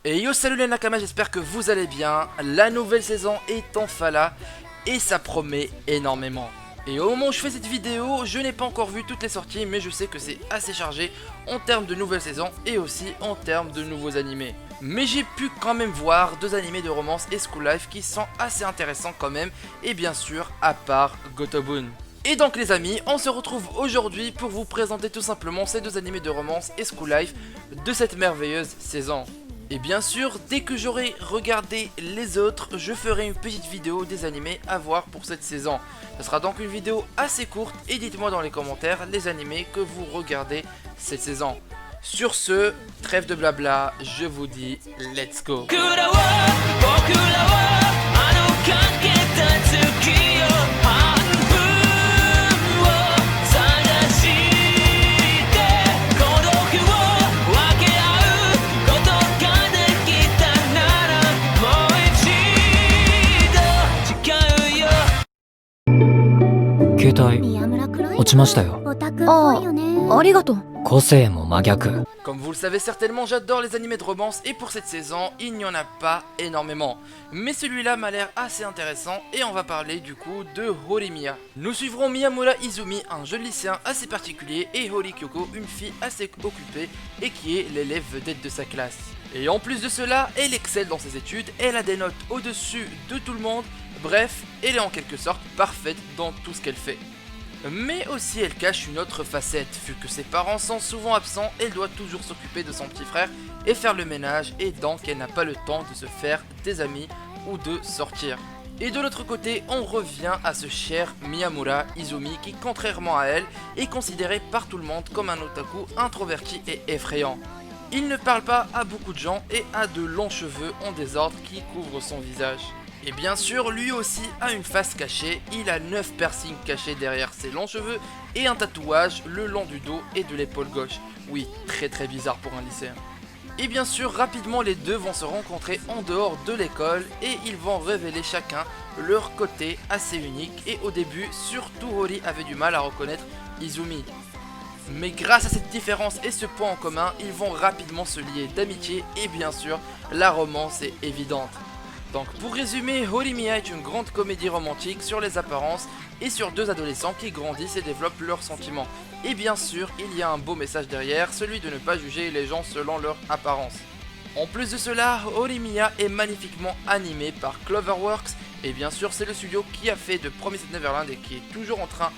Et yo, salut les Nakama, j'espère que vous allez bien. La nouvelle saison est enfin là et ça promet énormément. Et au moment où je fais cette vidéo, je n'ai pas encore vu toutes les sorties, mais je sais que c'est assez chargé en termes de nouvelles saisons et aussi en termes de nouveaux animés. Mais j'ai pu quand même voir deux animés de romance et school life qui sont assez intéressants quand même, et bien sûr à part Gotobun. Et donc les amis, on se retrouve aujourd'hui pour vous présenter tout simplement ces deux animés de romance et school life de cette merveilleuse saison. Et bien sûr, dès que j'aurai regardé les autres, je ferai une petite vidéo des animés à voir pour cette saison. Ce sera donc une vidéo assez courte et dites-moi dans les commentaires les animés que vous regardez cette saison. Sur ce, trêve de blabla, je vous dis let's go. Comme vous le savez certainement, j'adore les animés de romance et pour cette saison, il n'y en a pas énormément. Mais celui-là m'a l'air assez intéressant et on va parler du coup de Horimiya. Nous suivrons Miyamura Izumi, un jeune lycéen assez particulier, et Hori Kyoko, une fille assez occupée et qui est l'élève vedette de sa classe. Et en plus de cela, elle excelle dans ses études, elle a des notes au-dessus de tout le monde, bref, elle est en quelque sorte parfaite dans tout ce qu'elle fait. Mais aussi elle cache une autre facette, vu que ses parents sont souvent absents, elle doit toujours s'occuper de son petit frère et faire le ménage, et donc elle n'a pas le temps de se faire des amis ou de sortir. Et de l'autre côté, on revient à ce cher Miyamura Izumi qui, contrairement à elle, est considéré par tout le monde comme un otaku introverti et effrayant. Il ne parle pas à beaucoup de gens et a de longs cheveux en désordre qui couvrent son visage. Et bien sûr, lui aussi a une face cachée, il a 9 piercings cachés derrière ses longs cheveux et un tatouage le long du dos et de l'épaule gauche. Oui, très bizarre pour un lycéen. Et bien sûr, rapidement les deux vont se rencontrer en dehors de l'école et ils vont révéler chacun leur côté assez unique, et au début, surtout Hori avait du mal à reconnaître Izumi. Mais grâce à cette différence et ce point en commun, ils vont rapidement se lier d'amitié et bien sûr, la romance est évidente. Donc pour résumer, Horimiya est une grande comédie romantique sur les apparences et sur deux adolescents qui grandissent et développent leurs sentiments. Et bien sûr, il y a un beau message derrière, celui de ne pas juger les gens selon leur apparence. En plus de cela, Horimiya est magnifiquement animé par Cloverworks, et bien sûr c'est le studio qui a fait de Promised Neverland et qui est toujours en train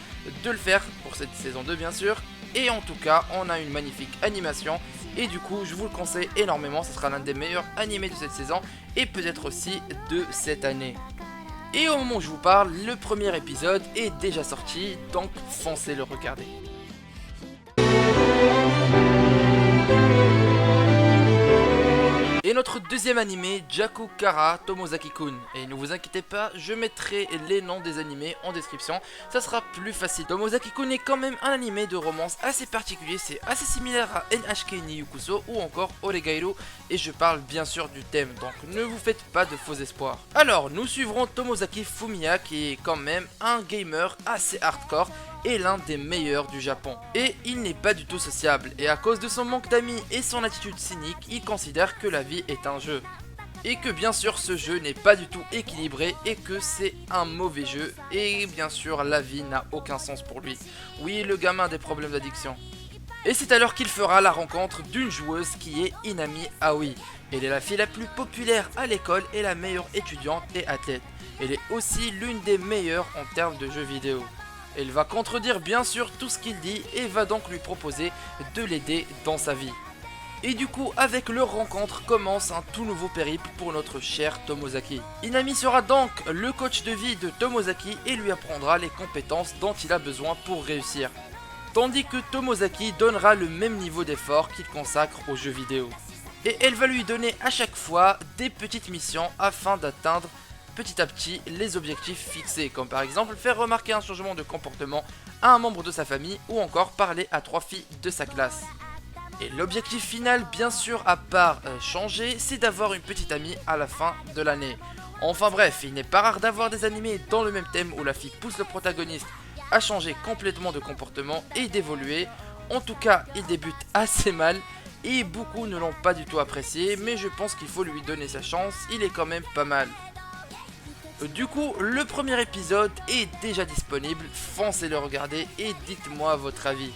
de le faire pour cette saison 2 bien sûr. Et en tout cas, on a une magnifique animation et du coup, je vous le conseille énormément, ce sera l'un des meilleurs animés de cette saison et peut-être aussi de cette année. Et au moment où je vous parle, le premier épisode est déjà sorti, donc foncez le regarder. Et notre deuxième animé, Jaku Kara Tomozaki-kun. Et ne vous inquiétez pas, je mettrai les noms des animés en description, ça sera plus facile. Tomozaki-kun est quand même un animé de romance assez particulier, c'est assez similaire à NHK ni Yukuso ou encore Oregairu, et je parle bien sûr du thème, donc ne vous faites pas de faux espoirs. Alors, nous suivrons Tomozaki Fumiya qui est quand même un gamer assez hardcore et l'un des meilleurs du Japon. Et il n'est pas du tout sociable, et à cause de son manque d'amis et son attitude cynique, il considère que la vie est un jeu. Et que bien sûr ce jeu n'est pas du tout équilibré et que c'est un mauvais jeu, et bien sûr la vie n'a aucun sens pour lui. Oui, le gamin a des problèmes d'addiction. Et c'est alors qu'il fera la rencontre d'une joueuse qui est Inami Aoi. Elle est la fille la plus populaire à l'école et la meilleure étudiante et athlète. Elle est aussi l'une des meilleures en termes de jeux vidéo. Elle va contredire bien sûr tout ce qu'il dit et va donc lui proposer de l'aider dans sa vie. Et du coup, avec leur rencontre, commence un tout nouveau périple pour notre cher Tomozaki. Inami sera donc le coach de vie de Tomozaki et lui apprendra les compétences dont il a besoin pour réussir. Tandis que Tomozaki donnera le même niveau d'effort qu'il consacre aux jeux vidéo. Et elle va lui donner à chaque fois des petites missions afin d'atteindre petit à petit les objectifs fixés, comme par exemple faire remarquer un changement de comportement à un membre de sa famille ou encore parler à 3 filles de sa classe. Et l'objectif final, bien sûr, à part changer, c'est d'avoir une petite amie à la fin de l'année. Enfin bref, il n'est pas rare d'avoir des animés dans le même thème où la fille pousse le protagoniste à changer complètement de comportement et d'évoluer. En tout cas, il débute assez mal et beaucoup ne l'ont pas du tout apprécié, mais je pense qu'il faut lui donner sa chance, il est quand même pas mal. Du coup, le premier épisode est déjà disponible, foncez le regarder et dites-moi votre avis.